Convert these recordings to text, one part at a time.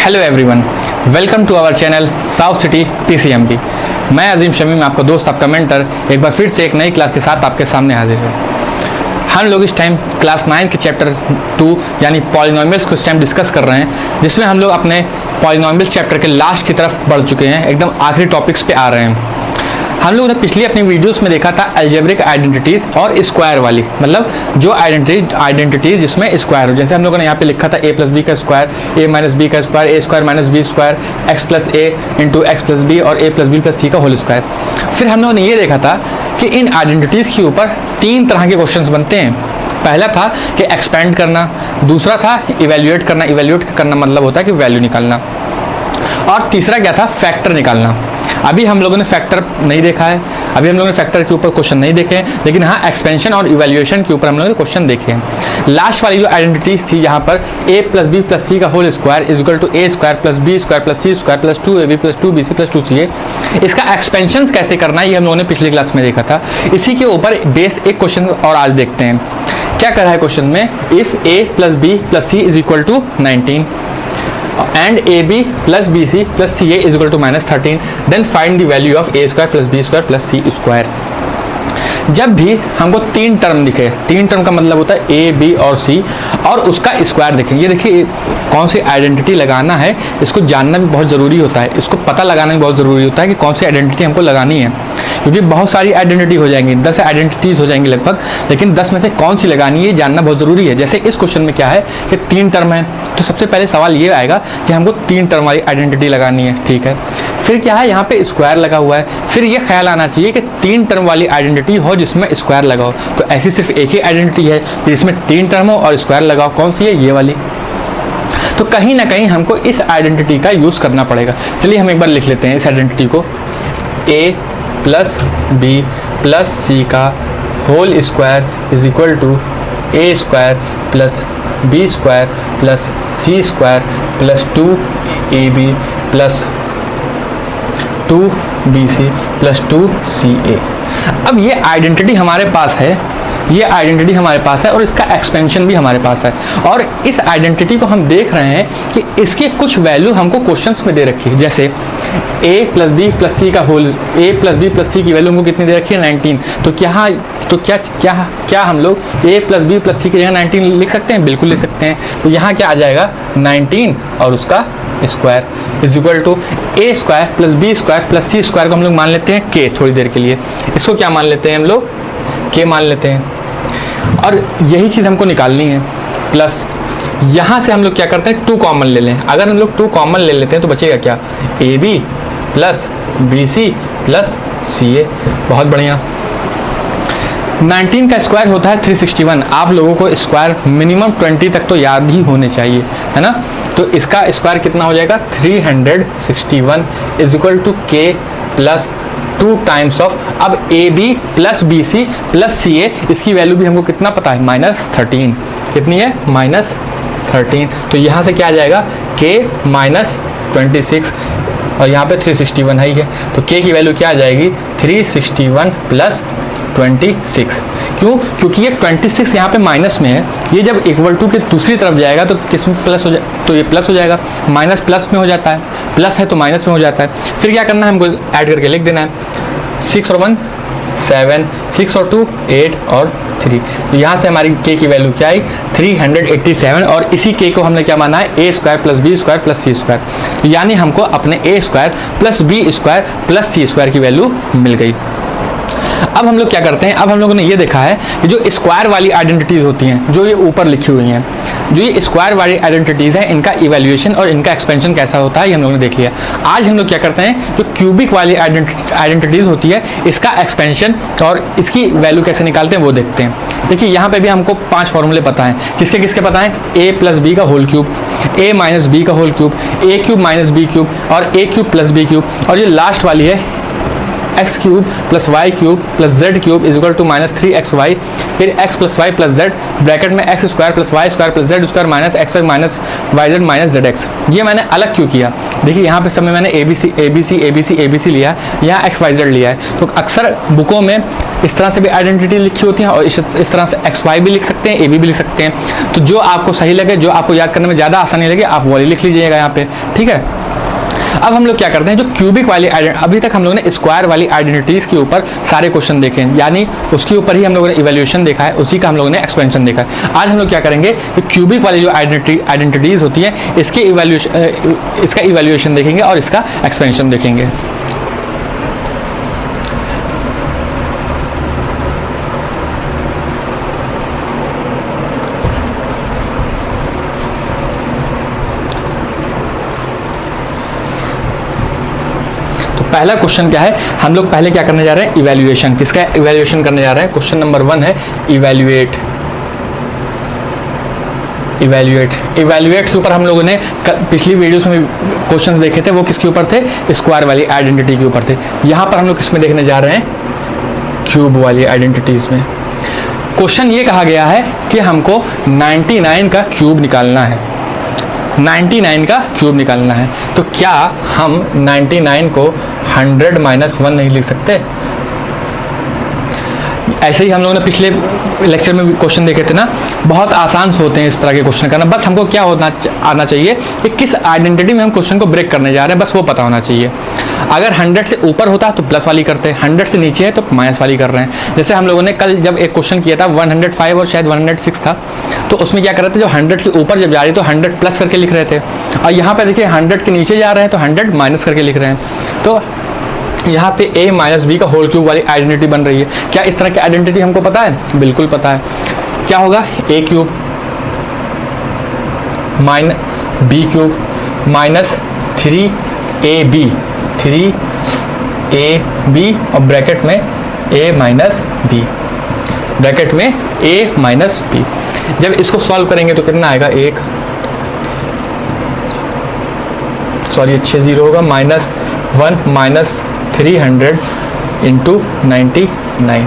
Hello everyone, welcome to our channel south city PCMB. मैं अजीम शमीम, आपका दोस्त, आपका मेंटर, एक बार फिर से एक नई क्लास के साथ आपके सामने हाजिर है। हम लोग इस टाइम क्लास 9 के चैप्टर 2 यानी पॉलिनोमियल्स को इस टाइम डिस्कस कर रहे हैं, जिसमें हम लोग अपने पॉलिनोमियल्स चैप्टर के लास्ट की तरफ बढ़ चुके हैं, एकदम आखिरी टॉपिक्स पे आ रहे हैं। हम लोगों ने पिछली अपनी वीडियोस में देखा था अलजेब्रिक आइडेंटिटीज और स्क्वायर वाली, मतलब जो आइडेंटिटीज जिसमें स्क्वायर हो। जैसे हम लोगों ने यहाँ पे लिखा था a प्लस बी का स्क्वायर, a माइनस बी का square, a square minus B square, x plus A into X plus B और a प्लस बी प्लस सी का होल स्क्वायर। फिर हम लोगों ने ये देखा था कि इन आइडेंटिटीज के ऊपर 3 तरह के क्वेश्चन बनते हैं। पहला था कि एक्सपेंड करना, दूसरा था इवेल्युएट करना। इवेल्युएट करना मतलब होता है कि वैल्यू निकालना, और तीसरा क्या था, फैक्टर निकालना। अभी हम लोगों ने फैक्टर नहीं देखा है, अभी हम लोगों ने फैक्टर के ऊपर क्वेश्चन नहीं देखे हैं, लेकिन हाँ एक्सपेंशन और इवैल्यूएशन के ऊपर हम लोगों ने क्वेश्चन देखे हैं। लास्ट वाली जो आइडेंटिटीज थी यहाँ पर a प्लस बी प्लस सी का whole square is equal to a square plus B square plus C square plus 2ab plus 2bc plus 2ca, इसका एक्सपेंशन कैसे करना है ये हम लोगों ने पिछली क्लास में देखा था। इसी के ऊपर बेस एक क्वेश्चन और आज देखते हैं। क्या करा है क्वेश्चन में, if a plus B plus C is equal to 19 and ab plus bc plus ca is equal to minus 13, then find the value of a square plus b square plus c square। जब भी हमको 3 term दिखे, 3 term का मतलब होता है a, b और c, और उसका स्क्वायर देखें। ये देखिए कौन सी आइडेंटिटी लगाना है, इसको जानना भी बहुत ज़रूरी होता है, इसको पता लगाना भी बहुत ज़रूरी होता है कि कौन सी आइडेंटिटी हमको लगानी है, क्योंकि बहुत सारी आइडेंटिटी हो जाएंगी, 10 आइडेंटिटीज हो जाएंगी लगभग, लेकिन 10 में से कौन सी लगानी है जानना बहुत ज़रूरी है। जैसे इस क्वेश्चन में क्या है कि 3 टर्म है, तो सबसे पहले सवाल ये आएगा कि हमको 3 टर्म वाली आइडेंटिटी लगानी है, ठीक है। फिर क्या है, यहाँ पे स्क्वायर लगा हुआ है, फिर ये ख्याल आना चाहिए कि 3 टर्म वाली आइडेंटिटी हो जिसमें स्क्वायर लगाओ। तो ऐसी सिर्फ एक ही आइडेंटिटी है जिसमें 3 टर्म हो और स्क्वायर लगाओ, कौन सी है, ये वाली। तो कहीं ना कहीं हमको इस आइडेंटिटी का यूज़ करना पड़ेगा। चलिए हम एक बार लिख लेते हैं इस आइडेंटिटी को, a प्लस बी प्लस सी का whole square is equal to a square plus B square plus C square plus 2ab plus 2bc plus 2ca। अब ये आइडेंटिटी हमारे पास है, ये आइडेंटिटी हमारे पास है और इसका एक्सपेंशन भी हमारे पास है, और इस आइडेंटिटी को हम देख रहे हैं कि इसके कुछ वैल्यू हमको क्वेश्चंस में दे रखी है। जैसे a प्लस बी प्लस सी का whole, a plus B plus c की वैल्यू हमको कितनी दे रखी है, 19। तो क्या हम लोग a plus B plus c की जगह 19 लिख सकते हैं? बिल्कुल लिख सकते हैं। तो यहाँ क्या आ जाएगा, 19 और उसका square is equal to a square plus B square plus C square को हम लोग मान लेते हैं k थोड़ी देर के लिए। इसको क्या मान लेते हैं हम लोग, k मान लेते हैं, और यही चीज़ हमको निकालनी है। प्लस यहाँ से हम लोग क्या करते हैं, 2 कॉमन ले लें। अगर हम लोग 2 कॉमन ले लेते हैं तो बचेगा क्या, ab plus bc plus ca। बहुत बढ़िया। 19 का स्क्वायर होता है 361। आप लोगों को स्क्वायर मिनिमम 20 तक तो याद ही होने चाहिए, है ना। तो इसका स्क्वायर कितना हो जाएगा, 361 is equal to k plus 2 times of, अब ab plus bc plus ca, इसकी वैल्यू भी हमको कितना पता है, -13। कितनी है, -13। तो यहाँ से क्या आ जाएगा, k माइनस 26, और यहाँ पे 361 है ही है, तो k की वैल्यू क्या आ जाएगी, 361 प्लस 26। क्यों, क्योंकि ये 26 यहाँ पे माइनस में है, ये जब इक्वल टू के दूसरी तरफ जाएगा तो किस में प्लस हो जाए, तो ये प्लस हो जाएगा, माइनस प्लस में हो जाता है, प्लस है तो माइनस में हो जाता है। फिर क्या करना है, हमको ऐड करके लिख देना है, 6 और 1 7, 6 और 2 8 और 3। तो यहाँ से हमारी k की वैल्यू क्या आई, 387, और इसी k को हमने क्या माना है, a square plus B square plus C square. यानी हमको अपने a square plus B square plus C square की वैल्यू मिल गई। अब हम लोग क्या करते हैं, अब हम लोगों ने ये देखा है कि जो स्क्वायर वाली आइडेंटिटीज होती हैं, जो ये ऊपर लिखी हुई हैं, जो ये स्क्वायर वाली आइडेंटिटीज हैं, इनका इवैल्यूएशन और इनका एक्सपेंशन कैसा होता है ये हम लोगों ने देख लिया। आज हम लोग क्या करते हैं, जो क्यूबिक वाली आइडेंटिटीज होती है, इसका एक्सपेंशन और इसकी वैल्यू कैसे निकालते हैं वो देखते हैं। देखिए यहाँ पे भी हमको 5 फॉर्मूले पता हैं, किसके किसके पता हैं, a प्लस बी का whole cube, a minus B का whole cube, a cube minus B cube और a cube plus b cube, और ये लास्ट वाली है x cube plus y cube plus z cube is equal to -3xy, फिर x plus y plus z bracket में x square plus y square plus z square minus x y minus y z minus z x. ये मैंने अलग क्यों किया? देखिए यहाँ पे सब में मैंने ए बी सी लिया, यहाँ एक्स वाई जेड लिया है। तो अक्सर बुकों में इस तरह से भी आइडेंटिटी लिखी होती है और इस तरह से एक्स वाई भी लिख सकते हैं, ए बी भी लिख सकते हैं। तो जो आपको सही लगे, जो आपको याद करने में ज़्यादा आसानी लगे, आप वो लिख लीजिएगा यहाँ पे, ठीक है। अब हम लोग क्या करते हैं, जो क्यूबिक वाली अभी तक हम लोगों ने स्क्वायर वाली आइडेंटिटीज़ के ऊपर सारे क्वेश्चन देखे हैं, यानी उसके ऊपर ही हम लोगों ने इवैल्यूएशन देखा है, उसी का हम लोगों ने एक्सपेंशन देखा है। आज हम लोग क्या करेंगे, क्यूबिक वाली जो आइडेंटिटीज़ होती हैं इसका इवैल्यूएशन देखेंगे और इसका एक्सपेंशन देखेंगे। पहला क्वेश्चन क्या है, हम लोग पहले क्या करने जा रहे हैं, इवैल्यूएशन। किसका इवैल्यूएशन करने जा रहे हैं? क्वेश्चन नंबर 1 है इवैल्यूएट। इवैल्यूएट के ऊपर हम लोगों ने पिछली वीडियोस में क्वेश्चंस देखे थे, वो किसके ऊपर थे? स्क्वायर वाली आइडेंटिटी के ऊपर थे। यहाँ पर हम लोग किसमें देखने जा रहे हैं? क्यूब वाली आइडेंटिटीज में। क्वेश्चन ये कहा गया है कि हमको 99 का क्यूब निकालना है, 99 का क्यूब निकालना है। तो क्या हम 99 को 100 - 1 नहीं लिख सकते? ऐसे ही हम लोगों ने पिछले लेक्चर में भी क्वेश्चन देखे थे ना, बहुत आसान होते हैं इस तरह के क्वेश्चन करना। बस हमको क्या आना चाहिए कि किस आइडेंटिटी में हम क्वेश्चन को ब्रेक करने जा रहे हैं, बस वो पता होना चाहिए। अगर 100 से ऊपर होता तो प्लस वाली करते हैं, 100 से नीचे है तो माइनस वाली कर रहे हैं। जैसे हम लोगों ने कल जब एक क्वेश्चन किया था 105 और शायद 106 था, तो उसमें क्या कर रहे थे, जब 100 के ऊपर जब जा रही तो 100 प्लस करके लिख रहे थे, और यहाँ पे देखिए 100 के नीचे जा रहे हैं तो 100 माइनस करके लिख रहे हैं। तो यहाँ पे a माइनस बी का होल क्यूब वाली आइडेंटिटी बन रही है। क्या इस तरह की आइडेंटिटी हमको पता है? बिल्कुल पता है। क्या होगा? a cube minus B cube minus 3ab और ब्रैकेट में a माइनस बी, ब्रैकेट में a माइनस बी। जब इसको सॉल्व करेंगे तो कितना आएगा? 60 होगा, -1 माइनस 300 इंटू 99।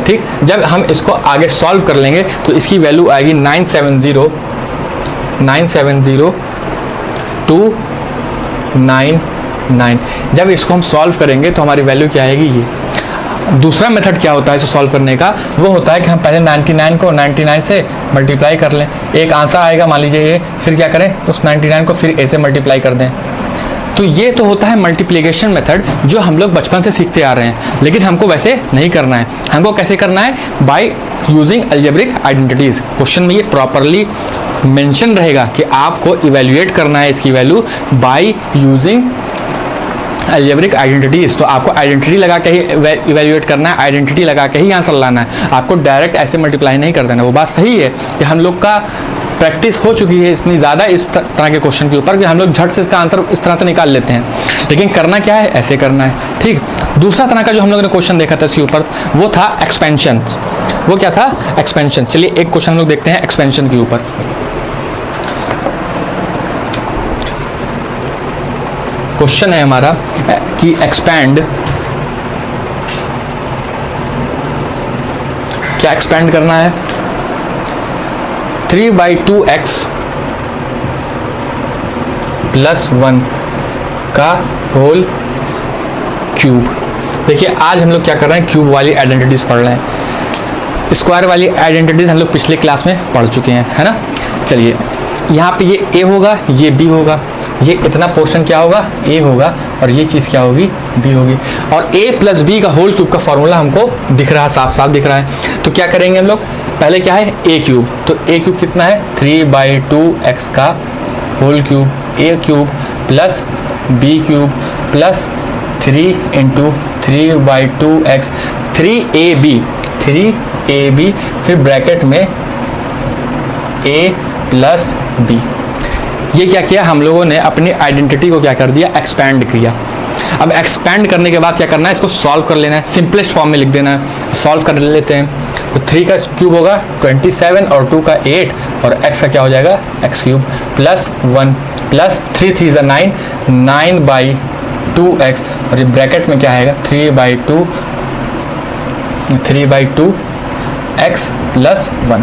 ठीक, जब हम इसको आगे सॉल्व कर लेंगे तो इसकी वैल्यू आएगी 970,299। जब इसको हम सॉल्व करेंगे तो हमारी वैल्यू क्या आएगी? ये दूसरा मेथड क्या होता है इसे सॉल्व करने का, वो होता है कि हम पहले 99 को 99 से मल्टीप्लाई कर लें, एक आंसर आएगा मान लीजिए ये, फिर क्या करें, उस 99 को फिर ए से मल्टीप्लाई कर दें। तो ये तो होता है मल्टीप्लिकेशन मेथड जो हम लोग बचपन से सीखते आ रहे हैं, लेकिन हमको वैसे नहीं करना है। हमको कैसे करना है? By using algebraic identities. Question में ये प्रॉपरली मेंशन रहेगा कि आपको इवैल्यूएट करना है इसकी value by using algebraic identities. तो आपको आइडेंटिटी लगा के ही इवैल्यूएट करना है, आइडेंटिटी लगा के ही आंसर लाना है, आपको डायरेक्ट ऐसे मल्टीप्लाई नहीं कर देना। वो बात सही है कि हम लोग का प्रैक्टिस हो चुकी है इतनी ज़्यादा इस तरह के क्वेश्चन के ऊपर कि हम लोग झट से इसका आंसर इस तरह से निकाल लेते हैं, लेकिन करना क्या है? ऐसे करना है। ठीक, दूसरा तरह का जो हम लोगों ने क्वेश्चन देखा था इसके ऊपर, वो था एक्सपेंशन। वो क्या था? एक्सपेंशन। चलिए एक क्वेश्चन हम लोग देखते हैं एक्सपेंशन के ऊपर। क्वेश्चन है हमारा कि एक्सपैंड, क्या एक्सपैंड करना है? 3/2x + 1 का होल क्यूब। देखिए आज हम लोग क्या कर रहे हैं, क्यूब वाली आइडेंटिटीज पढ़ रहे हैं। स्क्वायर वाली आइडेंटिटीज हम लोग पिछले क्लास में पढ़ चुके हैं, है ना। चलिए यहाँ पे ये a होगा, ये b होगा, ये इतना पोर्शन क्या होगा? a होगा, और ये चीज़ क्या होगी? b होगी। और a + b का होल क्यूब का फॉर्मूला हमको दिख रहा है, साफ साफ दिख रहा है। तो क्या करेंगे हम लोग? पहले क्या है? a cube. तो a क्यूब कितना है? 3/2x का whole cube, a cube plus b cube plus 3 × 3/2x 3ab, फिर ब्रैकेट में a + b। ये क्या किया हम लोगों ने? अपनी आइडेंटिटी को क्या कर दिया? एक्सपैंड किया। अब एक्सपैंड करने के बाद क्या करना है? इसको सॉल्व कर लेना है, सिंपलेस्ट फॉर्म में लिख देना है। सॉल्व कर लेते हैं तो 3 का क्यूब होगा 27 और 2 का 8 और x का क्या हो जाएगा? x cube plus 1 plus 3 3 9, 9/2 2x और ये ब्रैकेट में क्या आएगा 3/2 x प्लस 1।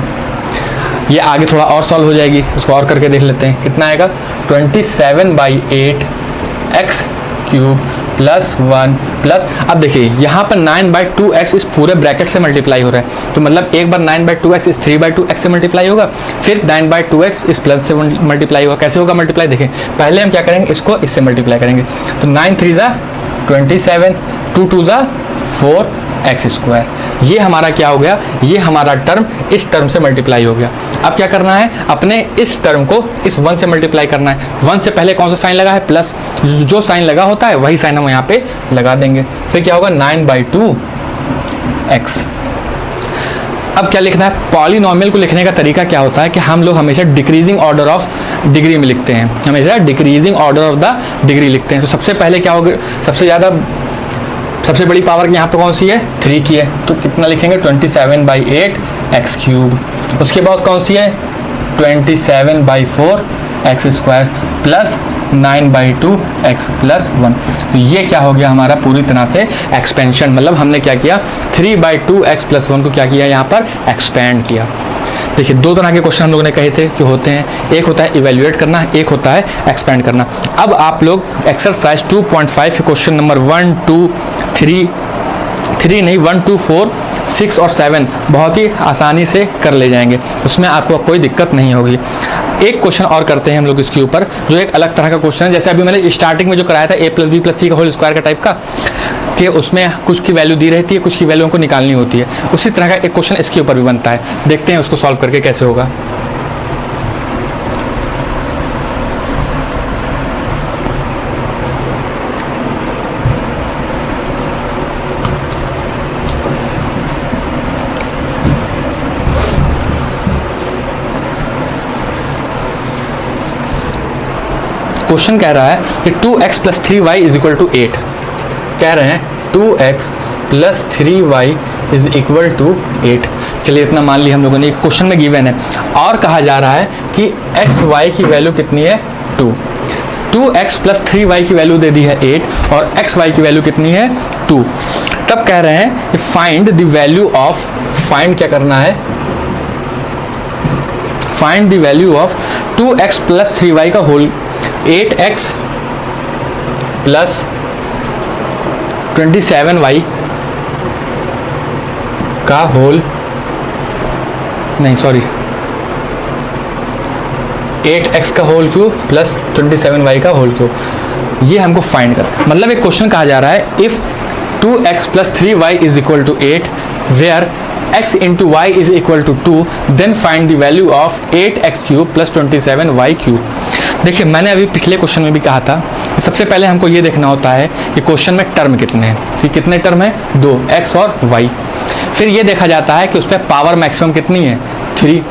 ये आगे थोड़ा और सॉल्व हो जाएगी, उसको और करके देख लेते हैं कितना आएगा 27/8 x क्यूब प्लस 1 प्लस, अब देखिए यहाँ पर 9/2x इस पूरे ब्रैकेट से मल्टीप्लाई हो रहा है, तो मतलब एक बार 9/2x इस 3/2x से मल्टीप्लाई होगा, फिर 9/2x इस प्लस से मल्टीप्लाई होगा। कैसे होगा मल्टीप्लाई, देखें पहले हम क्या करेंगे, इसको इससे मल्टीप्लाई करेंगे, तो 9 3 ज़ा 27, 2 2 ज़ा 4x²। ये हमारा क्या हो गया, ये हमारा टर्म इस टर्म से मल्टीप्लाई हो गया। अब क्या करना है, अपने इस टर्म को इस 1 से मल्टीप्लाई करना है। 1 से पहले कौन सा साइन लगा है, प्लस, जो साइन लगा होता है वही साइन हम यहाँ पे लगा देंगे। फिर क्या होगा 9/2x। अब क्या लिखना है, पॉलिनोमियल को लिखने का तरीका क्या होता है कि हम लोग हमेशा डिक्रीजिंग ऑर्डर ऑफ डिग्री में लिखते हैं, हमेशा decreasing order of the degree लिखते हैं। तो सबसे पहले क्या होगा, सबसे बड़ी पावर यहाँ पे कौन सी है, 3 की है, तो कितना लिखेंगे 27/8 x क्यूब। उसके बाद कौन सी है 27/4 x² प्लस 9/2 x प्लस 1। तो ये क्या हो गया हमारा पूरी तरह से एक्सपेंशन, मतलब हमने क्या किया 3/2 x प्लस 1 को क्या किया यहाँ पर एक्सपेंड किया। देखिए दो तरह के क्वेश्चन हम लोगों ने कहे थे कि होते हैं, एक होता है इवेल्युएट करना, एक होता है एक्सपेंड करना। अब आप लोग एक्सरसाइज 2.5 के क्वेश्चन नंबर 1 2 3 नहीं 1 2 4 6 और 7 बहुत ही आसानी से कर ले जाएंगे, उसमें आपको कोई दिक्कत नहीं होगी। एक क्वेश्चन और करते हैं हम लोग इसके ऊपर, जो एक अलग तरह का क्वेश्चन है, जैसे अभी मैंने स्टार्टिंग में जो कराया था a + b + c का होल स्क्वायर का टाइप का, कि उसमें कुछ की वैल्यू दी रहती है, कुछ की वैल्यू हमको निकालनी होती है, उसी तरह का एक क्वेश्चन इसके ऊपर भी बनता है। देखते हैं उसको सॉल्व करके कैसे होगा। क्वेश्चन कह रहा है कि 2x + 3y = 8। कह रहे हैं 2x + 3y = 8। चलिए इतना मान लिया हम लोगों ने, क्वेश्चन में गिवन है, और कहा जा रहा है कि x y की वैल्यू कितनी है 2। 2x + 3y की वैल्यू दे दी है 8 और x y की वैल्यू कितनी है 2। तब कह रहे हैं कि find the value of, find क्या करना है, find the value of 2x + 3y का होल, 8x + 27y का होल, नहीं सॉरी 8x का होल क्यूब प्लस 27y का होल क्यूब, ये हमको फाइंड करना है। मतलब एक क्वेश्चन कहा जा रहा है, if 2x + 3y = 8 where x × y = 2 then find the value of 8x³ + 27y³। देखिए मैंने अभी पिछले क्वेश्चन में भी कहा था कि सबसे पहले हमको ये देखना होता है कि क्वेश्चन में टर्म कितने हैं, कि कितने टर्म हैं 2, x और y। फिर ये देखा जाता है कि उस पर पावर मैक्सिमम कितनी है 3।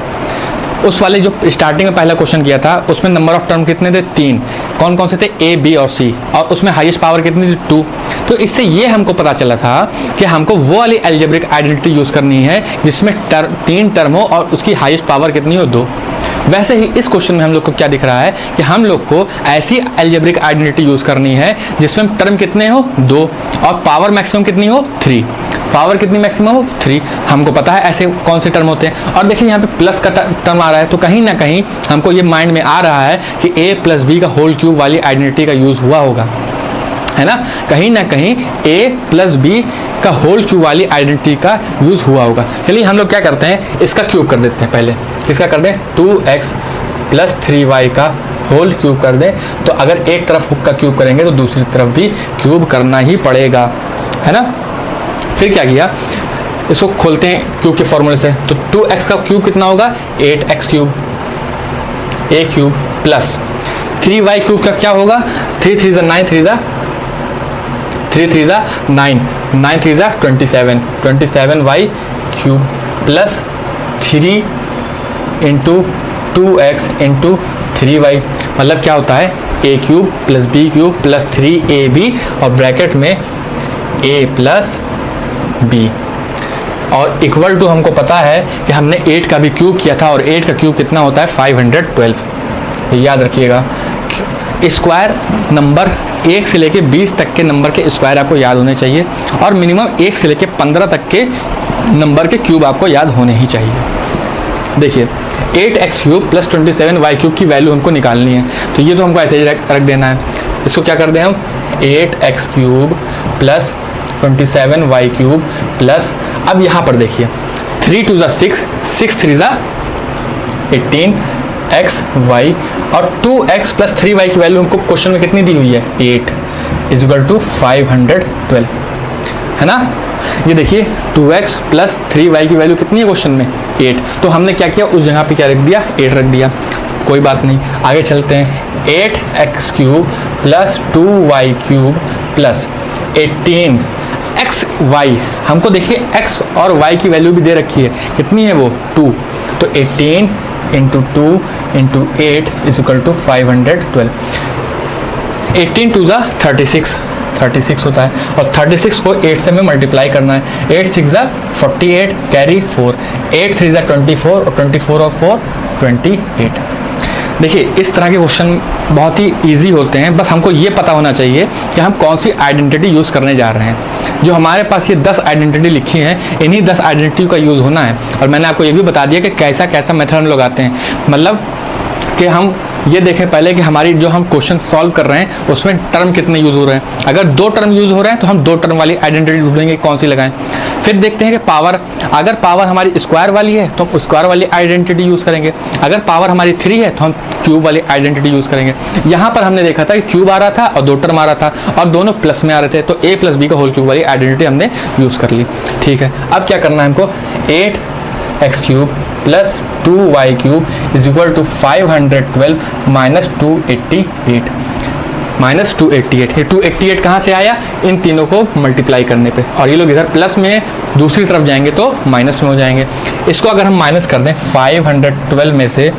उस वाले जो स्टार्टिंग में पहला क्वेश्चन किया था उसमें नंबर ऑफ टर्म कितने थे 3, कौन कौन से थे a b और c, और उसमें हाईएस्ट पावर कितनी थी 2। तो इससे ये हमको पता चला था कि हमको वो वाली अलजेब्रिक आइडेंटिटी यूज़ करनी है जिसमें 3 टर्म हो और उसकी हाईएस्ट पावर कितनी हो 2। वैसे ही इस क्वेश्चन में हम लोग को क्या दिख रहा है कि हम लोग को ऐसी अलजेब्रिक आइडेंटिटी यूज़ करनी है जिसमें टर्म कितने हो 2 और पावर मैक्सिमम कितनी हो 3। पावर कितनी मैक्सिमम हो 3, हमको पता है ऐसे कौन से टर्म होते हैं। और देखिए यहाँ पे प्लस का टर्म आ रहा है, तो कहीं ना कहीं हमको ये माइंड में आ रहा है कि a + b का होल क्यूब वाली आइडेंटिटी का यूज़ हुआ होगा, है ना, कहीं ना कहीं a + b का होल क्यूब वाली आइडेंटिटी का यूज़ हुआ होगा। चलिए हम लोग क्या करते हैं, इसका क्यूब कर देते हैं। पहले किसका कर दें, 2x + 3y का होल क्यूब कर दें। तो अगर एक तरफ का क्यूब करेंगे तो दूसरी तरफ भी क्यूब करना ही पड़ेगा, है ना। फिर क्या किया, इसको खोलते हैं क्यूब के फॉर्मूले से, तो 2x का क्यूब कितना होगा 8x³ a³ प्लस 3y³ का क्या होगा 3 3 = 9, 3 3 = 9, 9 3 = 27, 27y³ प्लस 3 × 2x × 3y, मतलब क्या होता है a³ + b³ + 3ab और ब्रैकेट में a + b, और इक्वल टू हमको पता है कि हमने 8 का भी क्यूब किया था और 8 का क्यूब कितना होता है 512। याद रखिएगा, स्क्वायर नंबर 1 से लेके 20 तक के नंबर के स्क्वायर आपको याद होने चाहिए और मिनिमम 1 से लेके 15 तक के नंबर के क्यूब आपको याद होने ही चाहिए। देखिए 8x³ प्लस 27y³ की वैल्यू हमको निकालनी है, तो ये तो हमको ऐसे ही रख देना है। इसको क्या कर दें हम, 8x³ प्लस 27y³ प्लस, अब यहाँ पर देखिए 3 2 6, 6 3 18 xy और 2x प्लस 3y की वैल्यू हमको क्वेश्चन में कितनी दी हुई है, 8 इक्वल टू 512, है ना। ये देखिए 2x प्लस 3y की वैल्यू कितनी है क्वेश्चन में, 8। तो हमने क्या किया, उस जगह पे क्या रख दिया, 8 रख दिया। कोई बात नहीं, आगे चलते हैं। 8x³ plus 2y³ plus 18 xy, हमको देखिए x और y की वैल्यू भी दे रखी है, कितनी है वो, 2। तो 18 into 2 into 8 is equal to 512। 18 2 36 होता है और 36 को 8 से हमें मल्टीप्लाई करना है। 8 6 48 कैरी 4, 8 3 24 और 24 और 4 28। देखिए इस तरह के क्वेश्चन बहुत ही इजी होते हैं, बस हमको ये पता होना चाहिए कि हम कौन सी आइडेंटिटी यूज़ करने जा रहे हैं। जो हमारे पास ये 10 आइडेंटिटी लिखी हैं, इन्हीं 10 आइडेंटिटी का यूज़ होना है। और मैंने आपको ये भी बता दिया कि कैसा कैसा मेथड हम लोग आते हैं, मतलब कि हम ये देखें पहले कि हमारी जो हम क्वेश्चन सॉल्व कर रहे हैं उसमें टर्म कितने यूज़ हो रहे हैं। अगर 2 टर्म यूज़ हो रहे हैं तो हम 2 टर्म वाली आइडेंटिटी ढूंढेंगे कौन सी लगाएं। फिर देखते हैं कि पावर, अगर पावर हमारी स्क्वायर वाली है तो हम स्क्वायर वाली आइडेंटिटी यूज़ करेंगे। अगर पावर हमारी 3 है तो हम क्यूब वाली आइडेंटिटी यूज़ करेंगे। यहाँ पर हमने देखा था कि क्यूब आ रहा था और 2 टर्म आ रहा था और दोनों प्लस में आ रहे थे, तो a प्लस बी का होल क्यूब वाली आइडेंटिटी हमने यूज़ कर ली। ठीक है, अब क्या करना है हमको, 8x³ plus 2y³ is equal to 512 minus 288। Minus 288, ये 288 कहाँ से आया, इन तीनों को मल्टीप्लाई करने पे, और ये लोग इधर प्लस में दूसरी तरफ जाएंगे तो माइनस में हो जाएंगे। इसको अगर हम माइनस कर दें, 512 में से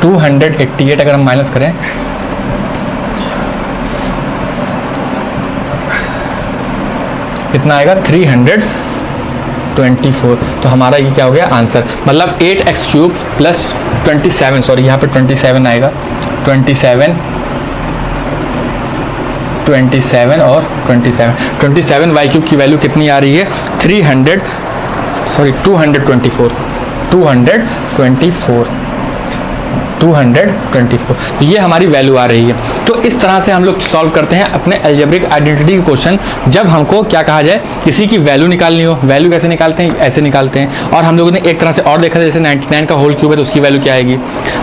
288 अगर हम माइनस करें, कितना आएगा, 324। तो हमारा ये क्या हो गया आंसर, मतलब 8x³ प्लस 27, सॉरी यहाँ पे 27 आएगा, 27 और 27 y³ की वैल्यू कितनी आ रही है, 224। तो ये हमारी वैल्यू आ रही है। तो इस तरह से हम लोग सॉल्व करते हैं अपने अलजेब्रिक आइडेंटिटी के क्वेश्चन। जब हमको क्या कहा जाए, किसी की वैल्यू निकालनी हो, वैल्यू कैसे निकालते हैं, ऐसे निकालते हैं। और हम लोगों ने एक तरह से और देखा, जैसे 99 का होल क्यूब है तो उसकी वैल्यू क्या आएगी,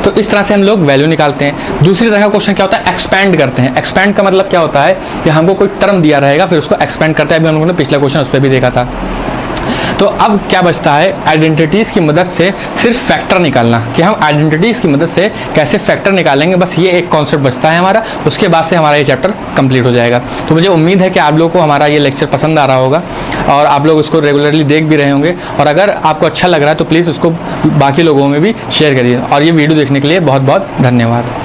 तो इस तरह से हम लोग वैल्यू निकालते हैं। दूसरी तरह का क्वेश्चन क्या होता है, एक्सपैंड करते हैं। एक्सपैंड का मतलब क्या होता है कि हमको कोई टर्म दिया रहेगा, फिर उसको एक्सपैंड करते हैं। अभी हम लोगों ने पिछला क्वेश्चन उस पर भी देखा था। तो अब क्या बचता है, आइडेंटिटीज़ की मदद से सिर्फ फैक्टर निकालना, कि हम आइडेंटिटीज़ की मदद से कैसे फैक्टर निकालेंगे, बस ये एक कॉन्सेप्ट बचता है हमारा। उसके बाद से हमारा ये चैप्टर कंप्लीट हो जाएगा। तो मुझे उम्मीद है कि आप लोगों को हमारा ये लेक्चर पसंद आ रहा होगा और आप लोग उसको रेगुलरली देख भी रहे होंगे। और अगर आपको अच्छा लग रहा है तो प्लीज़ उसको बाकी लोगों में भी शेयर करिए। और ये वीडियो देखने के लिए बहुत बहुत धन्यवाद।